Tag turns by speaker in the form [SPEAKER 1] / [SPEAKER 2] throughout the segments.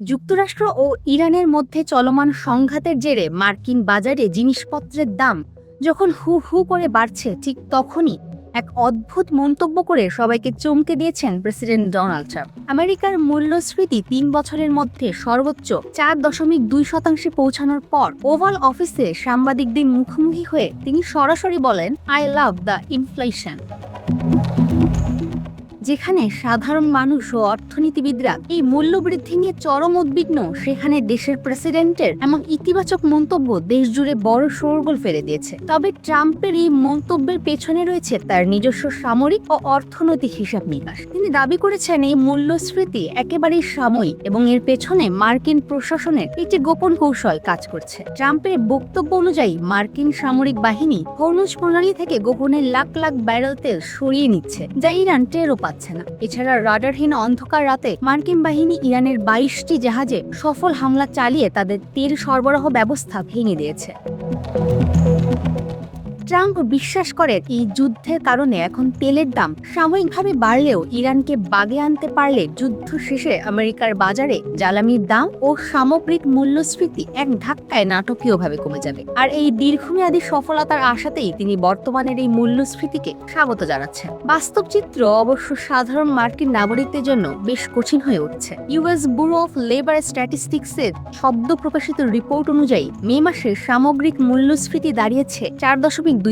[SPEAKER 1] যুক্তরাষ্ট্র ও ইরানের মধ্যে চলমান সংঘাতের জেরে মার্কিন বাজারে জিনিসপত্রের দাম যখন হু হু করে বাড়ছে, ঠিক তখনই এক অদ্ভুত মন্তব্য করে সবাইকে চমকে দিয়েছেন প্রেসিডেন্ট ডোনাল্ড ট্রাম্প। আমেরিকার মূল্যস্ফীতি ৩ বছরের মধ্যে সর্বোচ্চ ৪.২% পৌঁছানোর পর ওভাল অফিসে সাংবাদিকদের মুখোমুখি হয়ে তিনি সরাসরি বলেন, আই লাভ দ্য ইনফ্লেশন। যেখানে সাধারণ মানুষ ও অর্থনীতিবিদরা এই মূল্যবৃদ্ধি নিয়ে চরম উদ্বিগ্ন, সেখানে দেশের প্রেসিডেন্টের এমন ইতিবাচক মন্তব্য দেশ জুড়ে বড় শোরগোল ফেলে দিয়েছে। তবে ট্রাম্পের এই মন্তব্যের পেছনে রয়েছে তার নিজস্ব সামরিক ও অর্থনৈতিক হিসাব নিকাশ। তিনি দাবি করেছেন এই মূল্যস্ফীতি একেবারেই সাময়িক এবং এর পেছনে মার্কিন প্রশাসনের একটি গোপন কৌশল কাজ করছে। ট্রাম্পের বক্তব্য অনুযায়ী মার্কিন সামরিক বাহিনী হরমুজ প্রণালী থেকে গোপনে লাখ লাখ ব্যারেল তেল সরিয়ে নিচ্ছে, যা ইরান টেরও পাচ্ছে না। এছাড়া রাডারহীন অন্ধকার রাতে মার্কিন বাহিনী ইরানের 22টি জাহাজে সফল হামলা চালিয়ে তাদের তেল সরবরাহ ব্যবস্থা ভেঙে দিয়েছে। ট্রাম্প বিশ্বাস করেন এই যুদ্ধের কারণে এখন তেলের দাম সাময়িকভাবে বাড়লেও ইরানকে বাগে আনতে পারলে যুদ্ধ শেষে আমেরিকার বাজারে জ্বালানির দাম ও সামগ্রিক মূল্যস্ফীতি এক ধাক্কায় নাটকীয়ভাবে কমে যাবে। আর এই দীর্ঘমেয়াদী সফলতার আশাতেই তিনি বর্তমানের এই মূল্যস্ফীতিকে স্বাগত জানাচ্ছেন। বাস্তব চিত্র অবশ্য সাধারণ মার্কিন নাগরিকদের জন্য বেশ কঠিন হয়ে উঠছে। ইউএস ব্যুরো অফ লেবার স্ট্যাটিস্টিক্সের সদ্য প্রকাশিত রিপোর্ট অনুযায়ী মে মাসে সামগ্রিক মূল্যস্ফীতি দাঁড়িয়েছে 4.2%,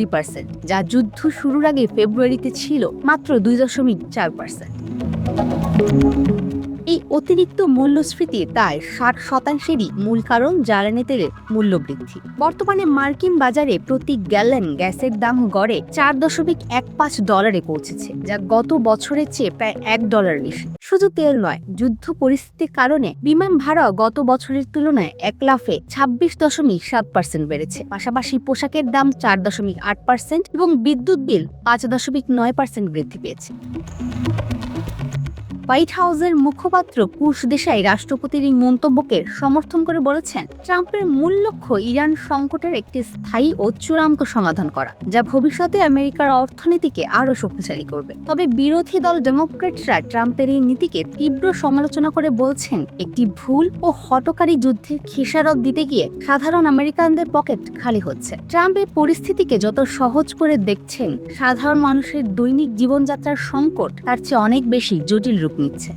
[SPEAKER 1] যা যুদ্ধ শুরুর আগে ফেব্রুয়ারিতে ছিল মাত্র 2.4%। এই অতিরিক্ত মূল্যস্ফীতি তার 60%-এরই মূল কারণ জ্বালানি তেলের মূল্য বৃদ্ধি। বর্তমানে মার্কিন বাজারে প্রতি গ্যালন গ্যাসের দাম গড়ে $4.15 পৌঁছেছে, যা গত বছরের চেয়ে প্রায় $1 বেশি। শুধু তেল নয়, যুদ্ধ পরিস্থিতির কারণে বিমান ভাড়া গত বছরের তুলনায় 1 লাফে 26.7% বেড়েছে। পাশাপাশি পোশাকের দাম 4.8% এবং বিদ্যুৎ বিল 5.9% বৃদ্ধি পেয়েছে। হোয়াইট হাউসের মুখপাত্র পুশ দেশাই রাষ্ট্রপতির এই মন্তব্যকে সমর্থন করে বলেছেন, ট্রাম্পের মূল লক্ষ্য ইরান সংকটের একটি স্থায়ী ও চূড়ান্ত সমাধান করা, যা ভবিষ্যতে আমেরিকার অর্থনীতিকে আরও শক্তিশালী করবে। তবে বিরোধী দল ডেমোক্র্যাটরা ট্রাম্পের এই নীতিকে তীব্র সমালোচনা করে বলছেন, একটি ভুল ও হঠকারী যুদ্ধের খেসারত দিতে গিয়ে সাধারণ আমেরিকানদের পকেট খালি হচ্ছে। ট্রাম্প এই পরিস্থিতিকে যত সহজ করে দেখছেন, সাধারণ মানুষের দৈনিক জীবনযাত্রার সংকট তার চেয়ে অনেক বেশি জটিল রূপ নিচ্ছে।